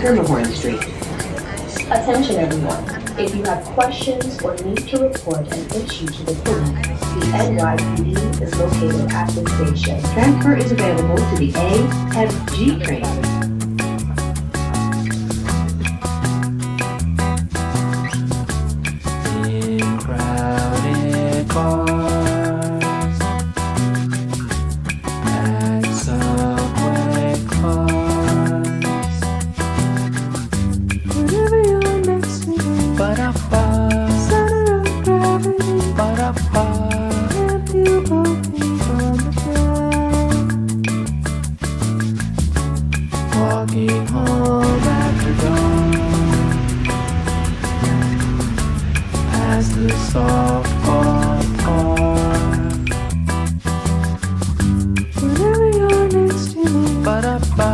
Schermerhorn Street. Attention everyone. If you have questions or need to report an issue to the police, the NYPD is located at the station. Transfer is available to the A and G train. In crowded bars, at subway clubs, whenever you're next to me, ba-da-ba, center of gravity, ba-da-ba, can't feel broken on the ground, walking home after dawn. As the softball park, whenever you're next to me, ba-da-ba.